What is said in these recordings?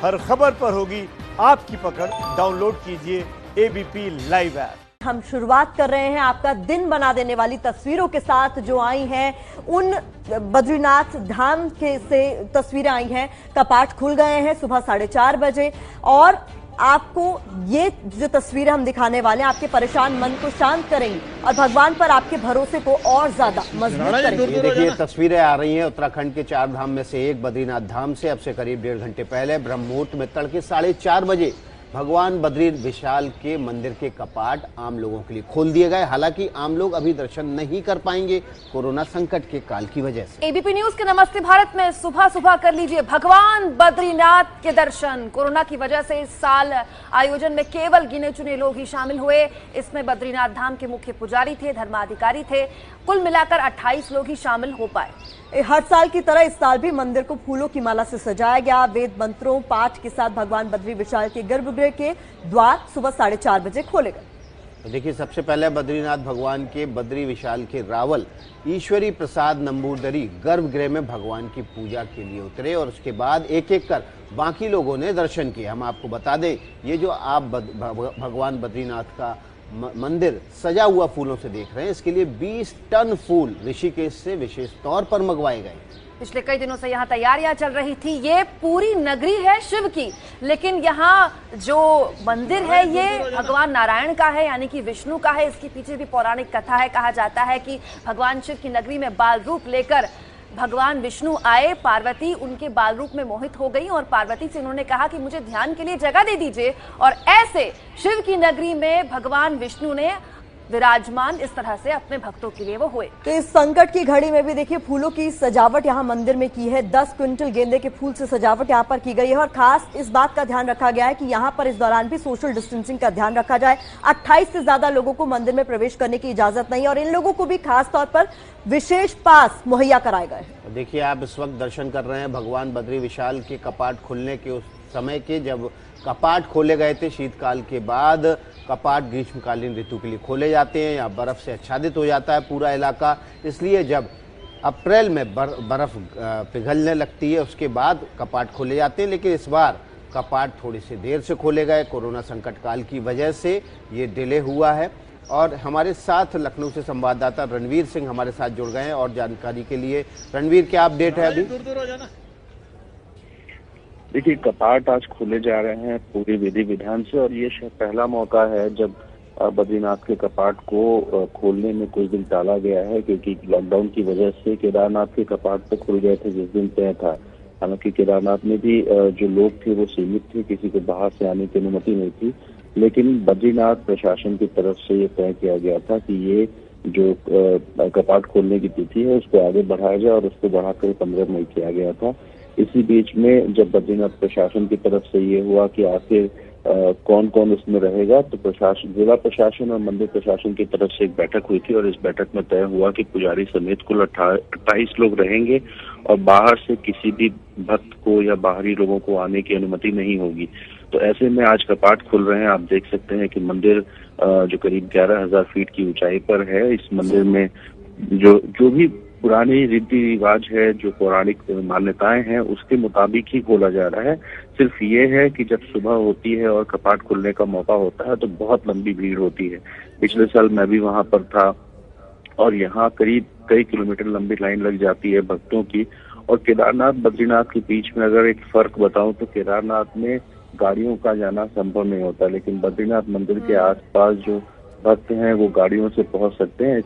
हर खबर पर होगी आपकी पकड़। डाउनलोड कीजिए एबीपी लाइव ऐप। हम शुरुआत कर रहे हैं आपका दिन बना देने वाली तस्वीरों के साथ जो आई हैं उन बद्रीनाथ धाम के से तस्वीरें आई हैं। कपाट खुल गए हैं सुबह 4:30 बजे और आपको ये जो तस्वीरें हम दिखाने वाले हैं आपके परेशान मन को शांत करेंगी और भगवान पर आपके भरोसे को और ज्यादा मजबूत करेंगी। ये देखिए तस्वीरें आ रही हैं उत्तराखंड के 4 धाम में से एक बद्रीनाथ धाम से। अब से करीब 1.5 घंटे पहले ब्रह्म मुहूर्त में तड़के 4:30 बजे भगवान बद्री विशाल के मंदिर के कपाट आम लोगों के लिए खोल दिए गए। हालांकि आम लोग अभी दर्शन नहीं कर पाएंगे कोरोना संकट के काल की वजह से। एबीपी न्यूज के नमस्ते भारत में सुबह सुबह कर लीजिए भगवान बद्रीनाथ के दर्शन। कोरोना की वजह से इस साल आयोजन में केवल गिने चुने लोग ही शामिल हुए। इसमें बद्रीनाथ धाम के मुख्य पुजारी थे, धर्माधिकारी थे। कुल मिलाकर 28 लोग ही शामिल हो पाए। हर साल की तरह इस साल भी मंदिर को फूलों की माला से सजाया गया। वेद मंत्रों पाठ के साथ भगवान बद्री विशाल के गर्भगृह के द्वार सुबह 4:30 बजे खोले गए। तो देखिए सबसे पहले बद्रीनाथ भगवान के बद्री विशाल के रावल ईश्वरी प्रसाद नंबूदरी गर्भगृह में भगवान की पूजा के लिए उतरे और उसके बाद एक एक कर बाकी लोगों ने दर्शन किए। हम आपको बता दें ये जो आप भगवान बद्रीनाथ का मंदिर सजा हुआ फूलों से देख रहे हैं, इसके लिए 20 टन फूल ऋषिकेश से विशेष तौर पर मंगवाए गए। पिछले कई दिनों से यहाँ तैयारियां चल रही थी। ये पूरी नगरी है शिव की, लेकिन यहाँ जो मंदिर है ये भगवान नारायण का है, यानी कि विष्णु का है। इसके पीछे भी पौराणिक कथा है। कहा जाता है कि भगवान शिव की नगरी में बाल रूप लेकर भगवान विष्णु आए। पार्वती उनके बाल रूप में मोहित हो गई और पार्वती से उन्होंने कहा कि मुझे ध्यान के लिए जगह दे दीजिए, और ऐसे शिव की नगरी में भगवान विष्णु ने विराजमान इस तरह से अपने भक्तों के लिए वो हुए। तो इस संकट की घड़ी में भी देखिए फूलों की सजावट यहाँ मंदिर में की है। 10 क्विंटल गेंदे के फूल से सजावट यहाँ पर की गई है और खास इस बात का ध्यान रखा गया है कि यहाँ पर इस दौरान भी सोशल डिस्टेंसिंग का ध्यान रखा जाए। 28 से ज्यादा लोगों को मंदिर में प्रवेश करने की इजाजत नहीं और इन लोगों को भी खास तौर पर विशेष पास मुहैया कराए गए हैं। देखिए आप इस वक्त दर्शन कर रहे हैं भगवान बद्री विशाल के कपाट खुलने के उस समय के, जब कपाट खोले गए थे शीतकाल के बाद। कपाट ग्रीष्मकालीन ऋतु के लिए खोले जाते हैं। यहाँ बर्फ से आच्छादित हो जाता है पूरा इलाका, इसलिए जब अप्रैल में बर्फ पिघलने लगती है उसके बाद कपाट खोले जाते हैं। लेकिन इस बार कपाट थोड़ी सी देर से खोले गए। कोरोना संकट काल की वजह से ये डिले हुआ है। और हमारे साथ लखनऊ से संवाददाता रणवीर सिंह हमारे साथ जुड़ गए हैं और जानकारी के लिए। रणवीर क्या अपडेट है अभी? देखिए कपाट आज खोले जा रहे हैं पूरी विधि विधान से और ये पहला मौका है जब बद्रीनाथ के कपाट को खोलने में कुछ दिन टाला गया है, क्योंकि लॉकडाउन की वजह से केदारनाथ के कपाट तो खुल गए थे जिस दिन तय था। हालांकि केदारनाथ में भी जो लोग थे वो सीमित थे, किसी को बाहर से आने की अनुमति नहीं थी। लेकिन बद्रीनाथ प्रशासन की तरफ से ये तय किया गया था कि ये जो कपाट खोलने की तिथि है उसको आगे बढ़ाया जाए और उसको बढ़ाकर 15 मई किया गया था। इसी बीच में जब बद्रीनाथ प्रशासन की तरफ से ये हुआ कि आखिर कौन कौन उसमें रहेगा, तो प्रशासन, जिला प्रशासन और मंदिर प्रशासन की तरफ से एक बैठक हुई थी और इस बैठक में तय हुआ कि पुजारी समेत कुल 28 लोग रहेंगे और बाहर से किसी भी भक्त को या बाहरी लोगों को आने की अनुमति नहीं होगी। तो ऐसे में आज कपाट खुल रहे हैं। आप देख सकते हैं कि मंदिर जो करीब 11,000 फीट की ऊंचाई पर है, इस मंदिर में जो भी पुरानी रीति रिवाज है, जो पौराणिक मान्यताएं हैं, उसके मुताबिक ही खोला जा रहा है। सिर्फ ये है कि जब सुबह होती है और कपाट खुलने का मौका होता है तो बहुत लंबी भीड़ होती है। पिछले साल मैं भी वहां पर था और यहाँ करीब कई किलोमीटर लंबी लाइन लग जाती है भक्तों की। और केदारनाथ बद्रीनाथ के बीच में अगर एक फर्क बताऊं तो केदारनाथ में गाड़ियों का जाना संभव नहीं होता, लेकिन बद्रीनाथ मंदिर के आसपास जो भक्त हैं वो गाड़ियों से पहुंच सकते हैं।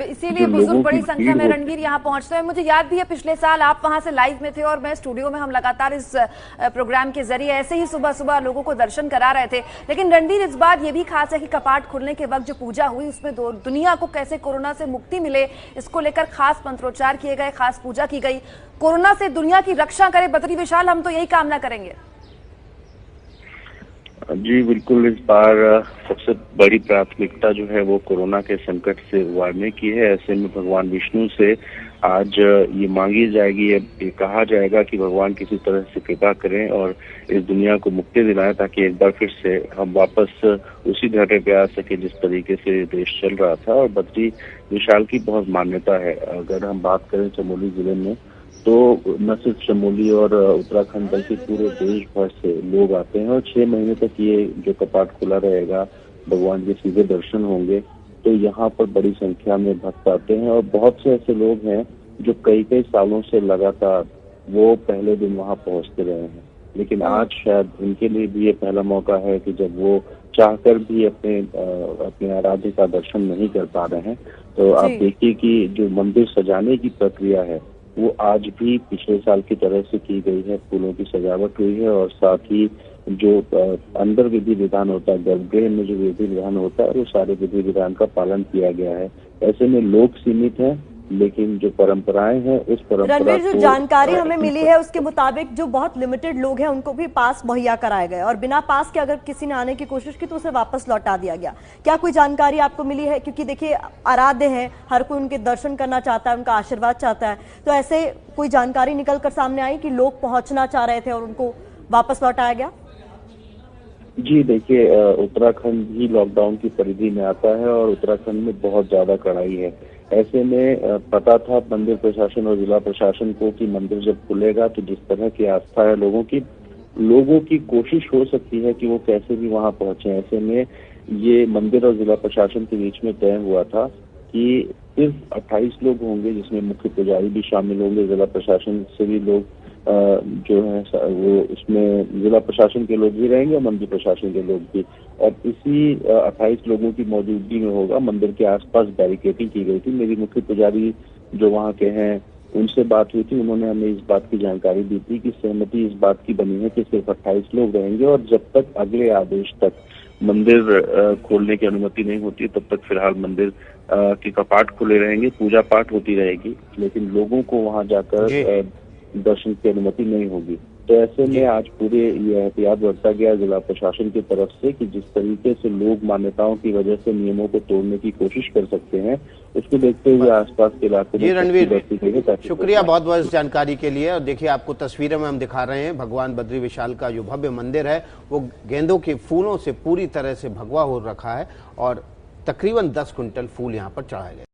इसीलिए बुजुर्ग बड़ी संख्या में रणवीर यहाँ पहुंचते हैं। मुझे याद भी है पिछले साल आप वहां से लाइव में थे और मैं स्टूडियो में, हम लगातार इस प्रोग्राम के जरिए ऐसे ही सुबह सुबह लोगों को दर्शन करा रहे थे। लेकिन रणवीर इस बार ये भी खास है कि कपाट खुलने के वक्त जो पूजा हुई उसमें दुनिया को कैसे कोरोना से मुक्ति मिले इसको लेकर खास मंत्रोच्चार किए गए, खास पूजा की गई। कोरोना से दुनिया की रक्षा करे बद्री विशाल, हम तो यही कामना करेंगे। जी बिल्कुल, इस बार सबसे बड़ी प्राथमिकता जो है वो कोरोना के संकट से उबारने की है। ऐसे में भगवान विष्णु से आज ये मांगी जाएगी, ये कहा जाएगा कि भगवान किसी तरह से कृपा करें और इस दुनिया को मुक्ति दिलाएं ताकि एक बार फिर से हम वापस उसी धरती पे आ सके जिस तरीके से देश चल रहा था। और बद्री विशाल की बहुत मान्यता है। अगर हम बात करें चमोली जिले में तो न सिर्फ चमोली और उत्तराखंड बल्कि पूरे देश भर से लोग आते हैं और 6 महीने तक ये जो कपाट खुला रहेगा, भगवान के सीधे दर्शन होंगे। तो यहाँ पर बड़ी संख्या में भक्त आते हैं और बहुत से ऐसे लोग हैं जो कई कई सालों से लगातार वो पहले दिन वहाँ पहुँचते रहे हैं, लेकिन आज शायद इनके लिए भी ये पहला मौका है कि जब वो चाहकर भी अपने आराध्य का दर्शन नहीं कर पा रहे हैं। तो आप देखिए कि जो मंदिर सजाने की प्रक्रिया है वो आज भी पिछले साल की तरह से की गई है। फूलों की सजावट हुई है और साथ ही जो अंदर विधि विधान होता है, गर्भगृह में जो विधि विधान होता है, वो सारे विधि विधान का पालन किया गया है। ऐसे में लोग सीमित हैं, लेकिन जो परंपराएं हैं उस परंपरा रणवीर, जो जानकारी हमें मिली है उसके मुताबिक जो बहुत लिमिटेड लोग हैं उनको भी पास मुहैया कराए गए और बिना पास के अगर किसी ने आने की कोशिश की तो उसे वापस लौटा दिया गया। क्या कोई जानकारी आपको मिली है? क्योंकि देखिए आराध्य हैं, हर कोई उनके दर्शन करना चाहता है, उनका आशीर्वाद चाहता है, तो ऐसे कोई जानकारी निकल कर सामने आई कि लोग पहुंचना चाह रहे थे और उनको वापस लौटाया गया? जी देखिए, उत्तराखंड ही लॉकडाउन की परिधि में आता है और उत्तराखंड में बहुत ज्यादा कड़ाई है। ऐसे में पता था मंदिर प्रशासन और जिला प्रशासन को कि मंदिर जब खुलेगा तो जिस तरह की आस्था है लोगों की कोशिश हो सकती है कि वो कैसे भी वहां पहुंचे। ऐसे में ये मंदिर और जिला प्रशासन के बीच में तय हुआ था कि सिर्फ 28 लोग होंगे, जिसमें मुख्य पुजारी भी शामिल होंगे, जिला प्रशासन से भी लोग जो है वो इसमें जिला प्रशासन के लोग भी रहेंगे और मंदिर प्रशासन के लोग भी। और इसी 28 लोगों की मौजूदगी में होगा। मंदिर के आसपास बैरिकेडिंग की गई थी। मेरी मुख्य पुजारी जो वहाँ के हैं उनसे बात हुई थी, उन्होंने हमें इस बात की जानकारी दी थी कि सहमति इस बात की बनी है कि सिर्फ 28 लोग रहेंगे और जब तक अगले आदेश तक मंदिर खोलने की अनुमति नहीं होती तब तक फिलहाल मंदिर के कपाट खुले रहेंगे, पूजा पाठ होती रहेगी, लेकिन लोगों को वहां जाकर दर्शन की अनुमति नहीं होगी। तो ऐसे में आज पूरे ये एहतियात बरता गया जिला प्रशासन की तरफ से कि जिस तरीके से लोग मान्यताओं की वजह से नियमों को तोड़ने की कोशिश कर सकते हैं, उसको देखते हुए आसपास के इलाकों में रणवीर, शुक्रिया बहुत बहुत इस जानकारी के लिए। और देखिए आपको तस्वीरों में हम दिखा रहे हैं भगवान बद्री विशाल का जो भव्य मंदिर है वो गेंदों के फूलों से पूरी तरह से भगवा हो रखा है और तकरीबन 10 क्विंटल फूल यहाँ पर चढ़ाए गए।